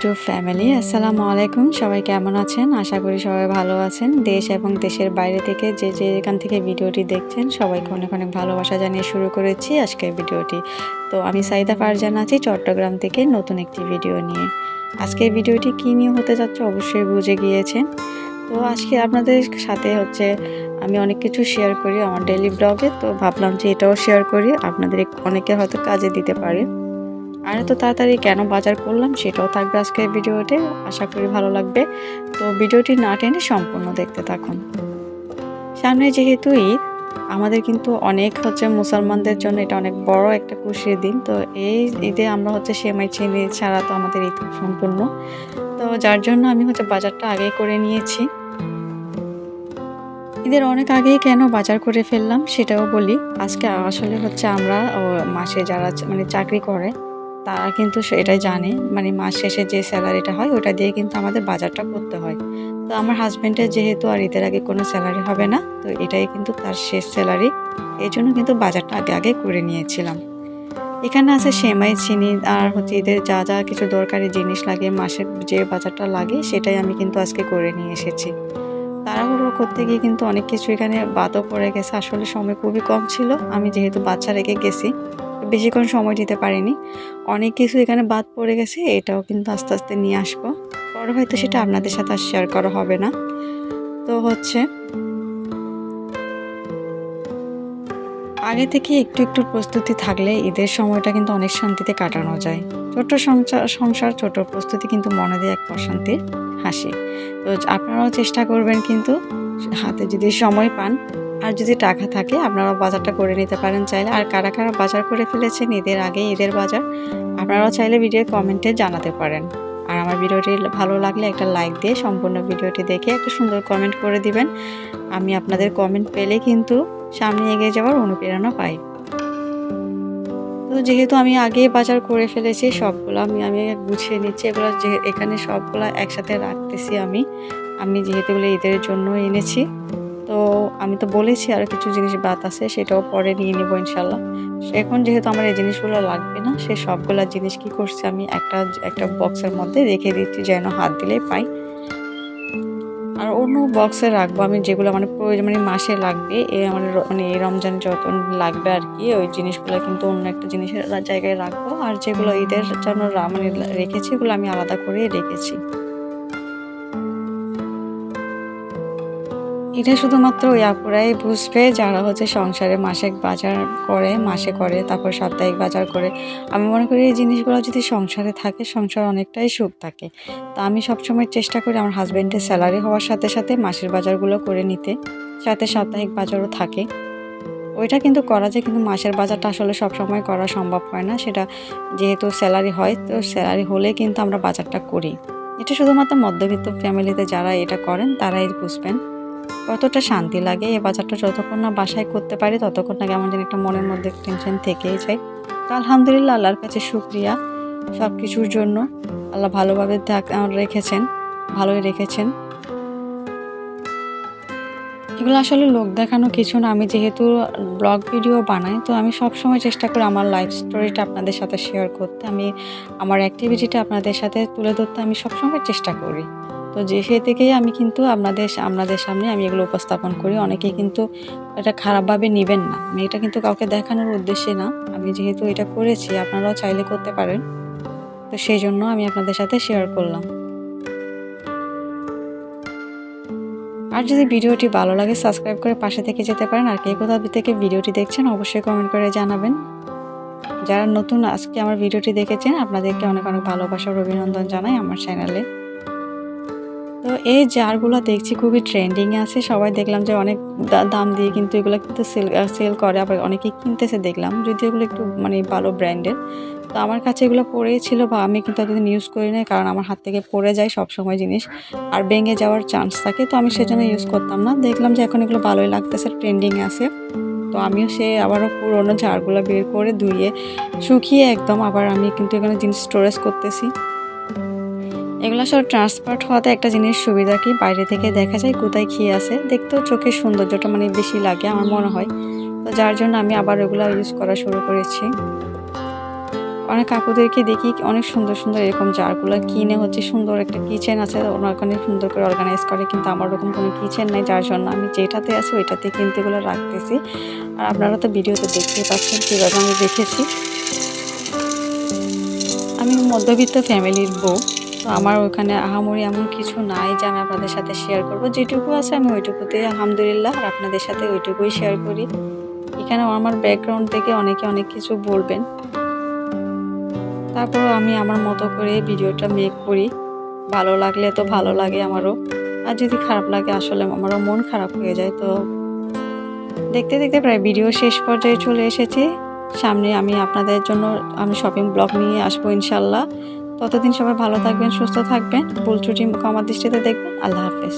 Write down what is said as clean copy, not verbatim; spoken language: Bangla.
ইউটিউব ফ্যামিলি, আসসালামু আলাইকুম। সবাই কেমন আছেন? আশা করি সবাই ভালো আছেন। দেশ এবং দেশের বাইরে থেকে যে যেখান থেকে ভিডিওটি দেখছেন সবাইকে অনেক অনেক ভালোবাসা জানিয়ে শুরু করেছি আজকের ভিডিওটি। তো আমি সাইদা ফারজানা আছি চট্টগ্রাম থেকে নতুন একটি ভিডিও নিয়ে। আজকের ভিডিওটি কী নিয়ে হতে যাচ্ছে অবশ্যই বুঝে গিয়েছেন। তো আজকে আপনাদের সাথে আমি অনেক কিছু শেয়ার করি আমার ডেইলি ব্লগে, তো ভাবলাম যে এটাও শেয়ার করি, আপনাদের অনেকে হয়তো কাজে দিতে পারে। আর এত তাড়াতাড়ি কেন বাজার করলাম সেটাও থাকবে আজকের ভিডিওতে, আশা করি ভালো লাগবে। তো ভিডিওটি না টেনে সম্পূর্ণ দেখতে থাকুন। সামনে যেহেতু ঈদ, আমাদের কিন্তু অনেক মুসলমানদের জন্য এটা অনেক বড় একটা খুশির দিন। তো এই ঈদে আমরা সেমাই চিনি ছাড়া তো আমাদের ঈদ সম্পূর্ণ। তো যার জন্য আমি বাজারটা আগেই করে নিয়েছি। ঈদের অনেক আগেই কেন বাজার করে ফেললাম সেটাও বলি। আজকে আসলে আমরা মাসে যারা চাকরি করে তারা কিন্তু এটাই জানে, মাস শেষে যে স্যালারিটা হয় ওটা দিয়ে কিন্তু আমাদের বাজারটা করতে হয়। তো আমার হাজব্যান্ডের যেহেতু আর ঈদের আগে কোনো স্যালারি হবে না, তো এটাই কিন্তু তার শেষ স্যালারি। এই জন্য কিন্তু বাজারটা আগে আগে করে নিয়েছিলাম। এখানে আছে সেমাই, চিনি আর ঈদের যা যা কিছু দরকারি জিনিস লাগে, মাসের যে বাজারটা লাগে সেটাই আমি কিন্তু আজকে করে নিয়ে এসেছি। তাড়াহুড়ো করতে গিয়ে কিন্তু অনেক কিছু এখানে বাদও পড়ে গেছে। আসলে সময় খুবই কম ছিল। আমি যেহেতু বাচ্চা রেখে গেছি, বেশিক্ষণ সময় দিতে পারিনি। অনেক কিছু এখানে বাদ পড়ে গেছে। এটাও কিন্তু আস্তে আস্তে নিয়ে আসবো। পরে হয়তো সেটা আপনাদের সাথে আর শেয়ার করা হবে না। তো আগে থেকে একটু একটু প্রস্তুতি থাকলে ঈদের সময়টা কিন্তু অনেক শান্তিতে কাটানো যায়। ছোট্ট সংসার ছোট প্রস্তুতি কিন্তু মনে দেয় এক প্রশান্তির হাসি। তো আপনারাও চেষ্টা করবেন কিন্তু, হাতে যদি সময় পান আর যদি টাকা থাকে আপনারাও বাজারটা করে নিতে পারেন চাইলে। আর কারা কারা বাজার করে ফেলেছেন ঈদের আগে, ঈদের বাজার, আপনারাও চাইলে ভিডিও কমেন্টে জানাতে পারেন। আর আমার ভিডিওটি ভালো লাগলে একটা লাইক দিয়ে সম্পূর্ণ ভিডিওটি দেখে একটা সুন্দর কমেন্ট করে দিবেন। আমি আপনাদের কমেন্ট পেলে কিন্তু সামনে এগিয়ে যাওয়ার অনুপ্রেরণা পাই। তো যেহেতু আমি আগেই বাজার করে ফেলেছি সবগুলো আমি গুছিয়ে নিচ্ছি। এগুলো যে এখানে সবগুলা একসাথে রাখতেছি আমি যেহেতু এগুলো ঈদের জন্য এনেছি। তো আমি তো বলেছি আরও কিছু জিনিস বাদ আছে, সেটাও পরে নিয়ে নেব ইনশাল্লাহ। এখন যেহেতু আমার এই জিনিসগুলো লাগবে না, সে সবগুলা জিনিস কি করছি আমি একটা বক্সের মধ্যে রেখে দিচ্ছি যেন হাত দিলেই পাই। আর অন্য বক্সে রাখবো আমি যেগুলো প্রয়োজন মাসে লাগবে, আমার এই রমজান যত লাগবে আর কি, ওই জিনিসগুলো কিন্তু অন্য একটা জিনিসের জায়গায় রাখবো। আর যেগুলো ঈদের জন্য রেখেছি ওগুলো আমি আলাদা করে রেখেছি। এটা শুধুমাত্র ওই আপুরাই বুঝবে যারা সংসারে মাসিক বাজার করে, মাসে করে, তারপর সাপ্তাহিক বাজার করে। আমি মনে করি এই জিনিসগুলো যদি সংসারে থাকে, সংসার অনেকটাই সুখ থাকে। তা আমি সবসময় চেষ্টা করি আমার হাজব্যান্ডের স্যালারি হওয়ার সাথে সাথে মাসের বাজারগুলো করে নিতে, সাথে সাপ্তাহিক বাজারও থাকে। ওইটা কিন্তু করা যায়, কিন্তু মাসের বাজারটা আসলে সবসময় করা সম্ভব হয় না। সেটা যেহেতু স্যালারি হয়, তো স্যালারি হলে কিন্তু আমরা বাজারটা করি। এটা শুধুমাত্র মধ্যবিত্ত ফ্যামিলিতে যারা এটা করেন তারাই বুঝবেন কতটা শান্তি লাগে। এই বাজারটা যতক্ষণ না বাসায় করতে পারি ততক্ষণ না কেমন যেন একটা মনের মধ্যে টেনশন থেকেই যায়। তো আলহামদুলিল্লাহ, আল্লাহর কাছে শুকরিয়া সব কিছুর জন্য। আল্লাহ ভালোভাবে রেখেছেন, ভালোই রেখেছেন। এগুলো আসলে লোক দেখানো কিছু না। আমি যেহেতু ব্লগ ভিডিও বানাই, তো আমি সবসময় চেষ্টা করি আমার লাইফ স্টোরিটা আপনাদের সাথে শেয়ার করতে। আমি আমার অ্যাক্টিভিটিটা আপনাদের সাথে তুলে ধরতে আমি সবসময় চেষ্টা করি। তো সে থেকেই আমি কিন্তু আপনাদের সামনে আমি এগুলো উপস্থাপন করি। অনেকেই কিন্তু এটা খারাপভাবে নেবেন না। আমি এটা কিন্তু কাউকে দেখানোর উদ্দেশ্যে না। আমি যেহেতু এটা করেছি আপনারাও চাইলে করতে পারেন। তো সেই জন্য আমি আপনাদের সাথে শেয়ার করলাম। আর যদি ভিডিওটি ভালো লাগে সাবস্ক্রাইব করে পাশে থেকে যেতে পারেন। আর কে কোথা থেকে ভিডিওটি দেখছেন অবশ্যই কমেন্ট করে জানাবেন। যারা নতুন আজকে আমার ভিডিওটি দেখেছেন আপনাদেরকে অনেক অনেক ভালোবাসার অভিনন্দন জানাই আমার চ্যানেলে। তো এই জারগুলো দেখছি খুবই ট্রেন্ডিংয়ে আছে। সবাই দেখলাম যে অনেক দাম দিয়ে কিন্তু এগুলো কিন্তু সেল করে, আবার অনেকেই কিনতেছে দেখলাম, যদিও এগুলো একটু ভালো ব্র্যান্ডের। তো আমার কাছে এগুলো পড়েই ছিল, বা আমি কিন্তু এতদিন ইউজ করি না, কারণ আমার হাত থেকে পড়ে যায় সবসময় জিনিস আর ভেঙে যাওয়ার চান্স থাকে। তো আমি সেজন্য ইউজ করতাম না। দেখলাম যে এখন এগুলো ভালোই লাগতেছে, ট্রেন্ডিংয়ে আছে। তো আমিও আবারও পুরোনো জারগুলো বের করে ধুয়ে শুকিয়ে একদম আবার আমি কিন্তু এখানে জিনিস স্টোরেজ করতেছি। এগুলো আসলে ট্রান্সপার্ট হওয়াতে একটা জিনিস সুবিধা কি, বাইরে থেকে দেখা যায় কোথায় কী আছে, দেখতেও চোখের সৌন্দর্যটা বেশি লাগে আমার মনে হয়। তো যার জন্য আমি আবার এগুলো ইউজ করা শুরু করেছি। অনেক কাকুদেরকে দেখি অনেক সুন্দর সুন্দর এরকম জারগুলো কিনে হচ্ছে সুন্দর একটা কিচেন আছে ওনার ওখানে সুন্দর করে অর্গানাইজ করে, কিন্তু আমার ওরকম কোনো কিচেন নাই, যার জন্য আমি যেটাতে আছি ওইটাতে কিন্তু এগুলো রাখতেছি। আর আপনারা তো ভিডিওতে দেখতেই পাচ্ছেন কীভাবে আমি রেখেছি। আমি মধ্যবিত্ত ফ্যামিলির বউ, তো আমার ওখানে আহামরি এমন কিছু নাই যে আমি আপনাদের সাথে শেয়ার করব। যেটুকু আছে আমি ওইটুকুতে আলহামদুলিল্লাহ, আর আপনাদের সাথে ওইটুকুই শেয়ার করি। এখানে আমার ব্যাকগ্রাউন্ড থেকে অনেকে অনেক কিছু বলবেন, তারপরেও আমি আমার মতো করে ভিডিওটা মেক করি। ভালো লাগলে তো ভালো লাগে আমারও, আর যদি খারাপ লাগে আসলে আমারও মন খারাপ হয়ে যায়। তো দেখতে দেখতে প্রায় ভিডিও শেষ পর্যায়ে চলে এসেছি। সামনে আমি আপনাদের জন্য শপিং ব্লগ নিয়ে আসবো ইনশাল্লাহ। ততদিন সবাই ভালো থাকবেন, সুস্থ থাকবেন, ভুল ত্রুটি ক্ষমার দৃষ্টিতে দেখবেন। আল্লাহ হাফেজ।